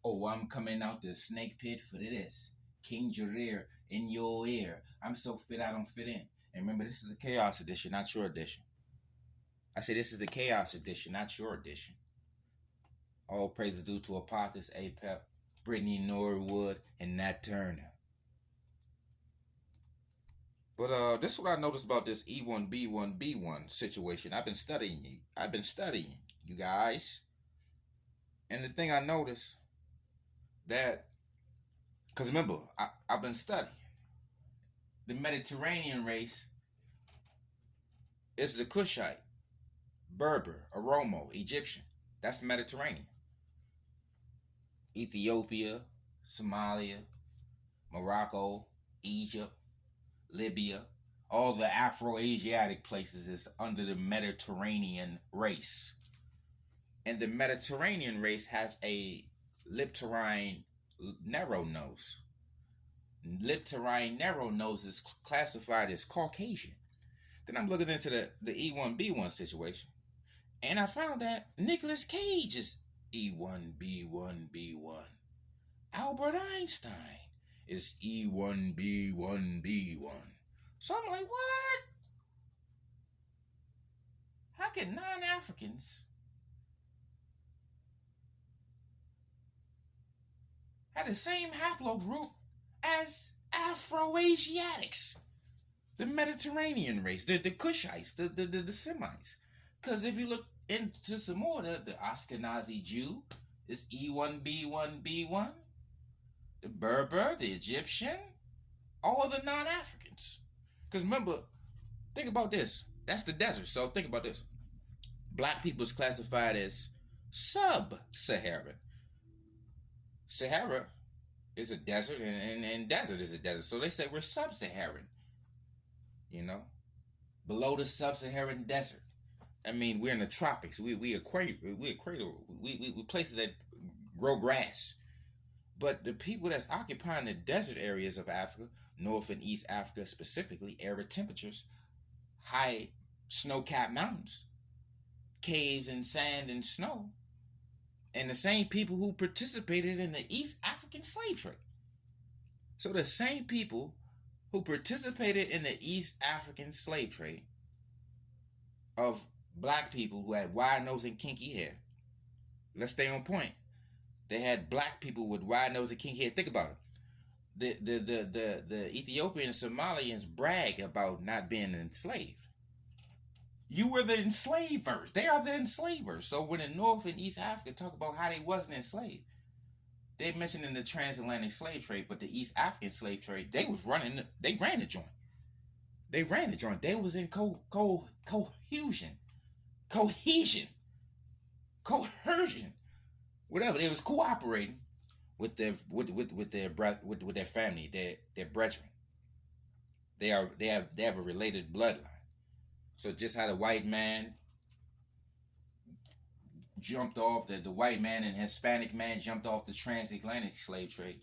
Oh, I'm coming out the snake pit for this. King Jareer in your ear. I'm so fit I don't fit in. And remember, this is the Chaos Edition, not your edition. I say this is the Chaos Edition, not your edition. All praise is due to Apothis, Apep, Brittany Norwood, and Nat Turner. But this is what I noticed about this E1B1B1 situation. I've been studying you guys. And the thing I noticed that, because remember, I've been studying. The Mediterranean race is the Cushite, Berber, Oromo, Egyptian. That's Mediterranean. Ethiopia, Somalia, Morocco, Egypt, Libya, all the Afro-Asiatic places is under the Mediterranean race. And the Mediterranean race has a lip-terine narrow nose. Lip-terine narrow nose is classified as Caucasian. Then I'm looking into the E1B1 situation, and I found that Nicolas Cage is E1B1B1. Albert Einstein is E1B1B1. So I'm like, what? How can non-Africans have the same haplogroup as Afro-asiatics? The Mediterranean race, the Cushites, the Semites. Because if you look into some more, the Ashkenazi Jew is E1B1B1. The Berber, the Egyptian, all the non-Africans. Because remember, think about this. That's the desert. So think about this. Black people is classified as sub-Saharan. Sahara is a desert, and desert is a desert. So they say we're sub-Saharan. You know, below the sub-Saharan desert. I mean, we're in the tropics. We equator. We places that grow grass. But the people that's occupying the desert areas of Africa, North and East Africa specifically, arid temperatures, high snow-capped mountains, caves and sand and snow, and the same people who participated in the East African slave trade. So the same people who participated in the East African slave trade of black people who had wide nose and kinky hair. Let's stay on point. They had black people with wide nose and kinky hair. Think about it. The Ethiopian and Somalians brag about not being enslaved. You were the enslavers. They are the enslavers. So when the North and East Africa talk about how they wasn't enslaved, they mentioned in the transatlantic slave trade, but the East African slave trade, they ran the joint. They ran the joint. They was in cohesion, whatever. They was cooperating with their family, their brethren. They have a related bloodline. So just how the white man jumped off the white man and Hispanic man jumped off the transatlantic slave trade,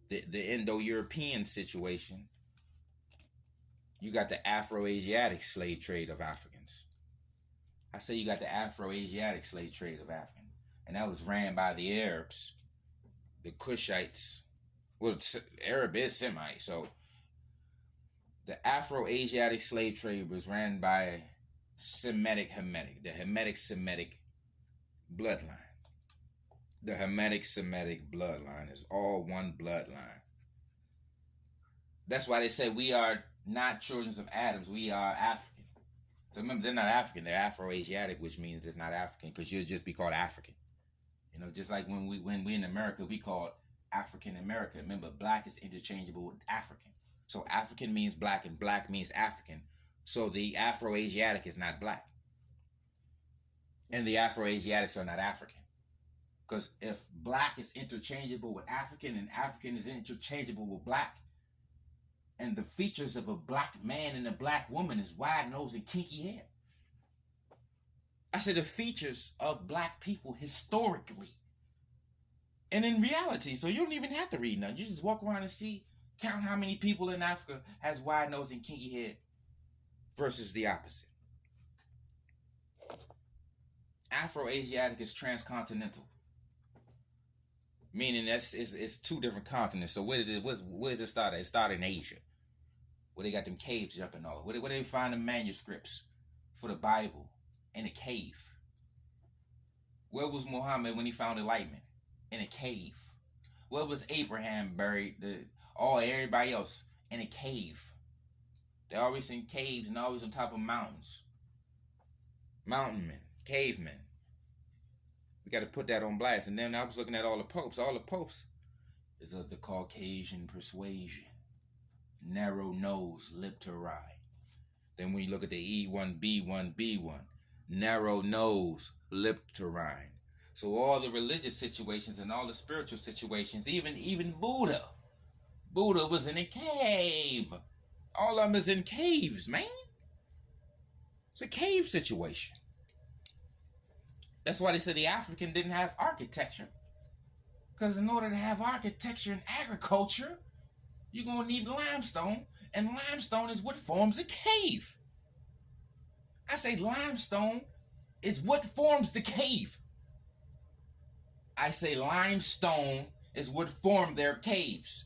the Indo-European situation, you got the Afro-Asiatic slave trade of Africans. I say you got the Afro-Asiatic slave trade of Africans, and that was ran by the Arabs, the Cushites. Well, Arab is Semite, so the Afro-Asiatic slave trade was ran by Hamitic, the Hamitic-Semitic bloodline. The Hamitic-Semitic bloodline is all one bloodline. That's why they say we are not children of Adams, we are African. So remember, they're not African, they're Afro-Asiatic, which means it's not African, because you'll just be called African. You know, just like when we in America, we call African America. Remember, black is interchangeable with African. So African means black and black means African. So the Afro-Asiatic is not black. And the Afro-Asiatics are not African. Because if black is interchangeable with African and African is interchangeable with black, and the features of a black man and a black woman is wide nose and kinky hair. I said the features of black people historically and in reality. So you don't even have to read nothing. You just walk around and see, count how many people in Africa has wide nose and kinky hair versus the opposite. Afro-Asiatic is transcontinental. Meaning it's two different continents. So where does it start at? It started in Asia, where they got them caves jumping all. Where they find the manuscripts for the Bible in a cave. Where was Muhammad when he found enlightenment? In a cave. Where was Abraham buried? Everybody else in a cave. They're always in caves and always on top of mountains. Mountain men, cavemen. We got to put that on blast. And then I was looking at all the popes. All the popes is of the Caucasian persuasion. Narrow nose, lip to ride. Then when you look at the E1B1B1, narrow nose, lip to ride. So all the religious situations and all the spiritual situations, even Buddha. Buddha was in a cave. All of them is in caves, man. It's a cave situation. That's why they said the African didn't have architecture. Because in order to have architecture and agriculture, you're going to need limestone. And limestone is what forms a cave. I say limestone is what forms the cave. I say limestone is what formed their caves.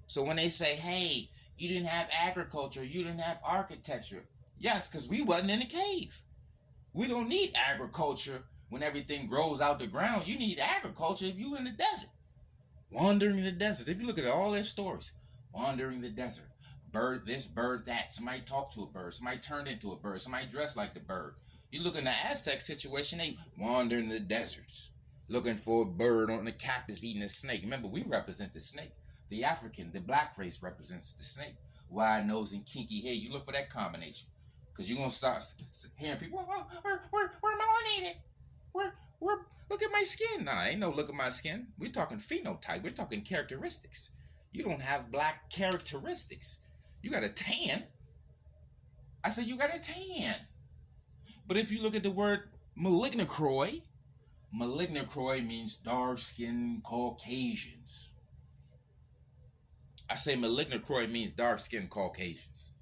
So when they say, hey, you didn't have agriculture, you didn't have architecture. Yes, because we wasn't in a cave. We don't need agriculture when everything grows out the ground. You need agriculture if you're in the desert. Wandering the desert. If you look at all their stories, wandering the desert. Bird this, bird that. Somebody talked to a bird. Somebody turned into a bird. Somebody dressed like the bird. You look in the Aztec situation, they wander in the deserts, looking for a bird on the cactus eating a snake. Remember, we represent the snake. The African, the black race represents the snake. Wide nose and kinky hair. You look for that combination. Because you're going to start hearing people, we're melanated. Look at my skin. Nah, ain't no look at my skin. We're talking phenotype. We're talking characteristics. You don't have black characteristics. You got a tan. I said you got a tan. But if you look at the word malignocroid means dark-skinned Caucasians. I say malignocroid means dark-skinned Caucasians.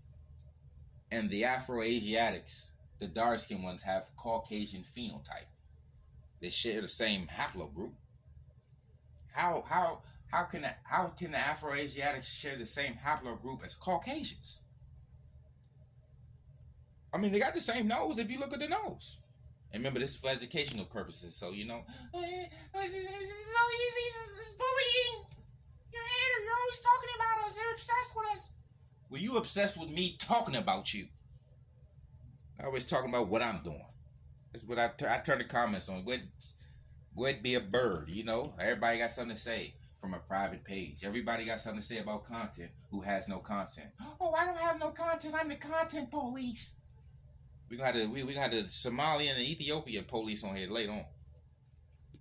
And the Afro-asiatics, the dark-skinned ones, have Caucasian phenotype. They share the same haplogroup. How can the Afro-asiatics share the same haplogroup as Caucasians? I mean, they got the same nose if you look at the nose. And remember, this is for educational purposes, so you know. It's so easy, it's bullying. You're always talking about us. You're obsessed with us. Well, you obsessed with me talking about you. I always talking about what I'm doing. That's what I turn the comments on. Go ahead, be a bird, you know. Everybody got something to say from a private page. Everybody got something to say about content who has no content. Oh, I don't have no content. I'm the content police. We got the Somalia and the Ethiopia police on here later on.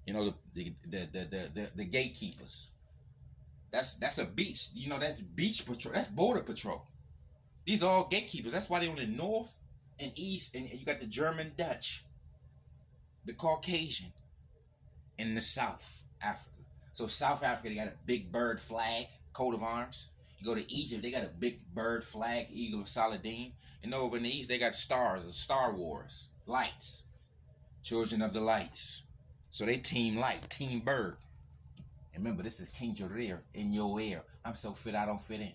You know, the gatekeepers. That's a beach. You know, that's beach patrol. That's border patrol. These are all gatekeepers. That's why they're on the north and east, and you got the German Dutch, the Caucasian, in the South Africa. So South Africa, they got a big bird flag, coat of arms. You go to Egypt, they got a big bird flag, Eagle of Saladin. And over in the East, they got stars, the Star Wars, lights, children of the lights. So they team light, team bird. And remember, this is King Jareer in your ear. I'm so fit, I don't fit in.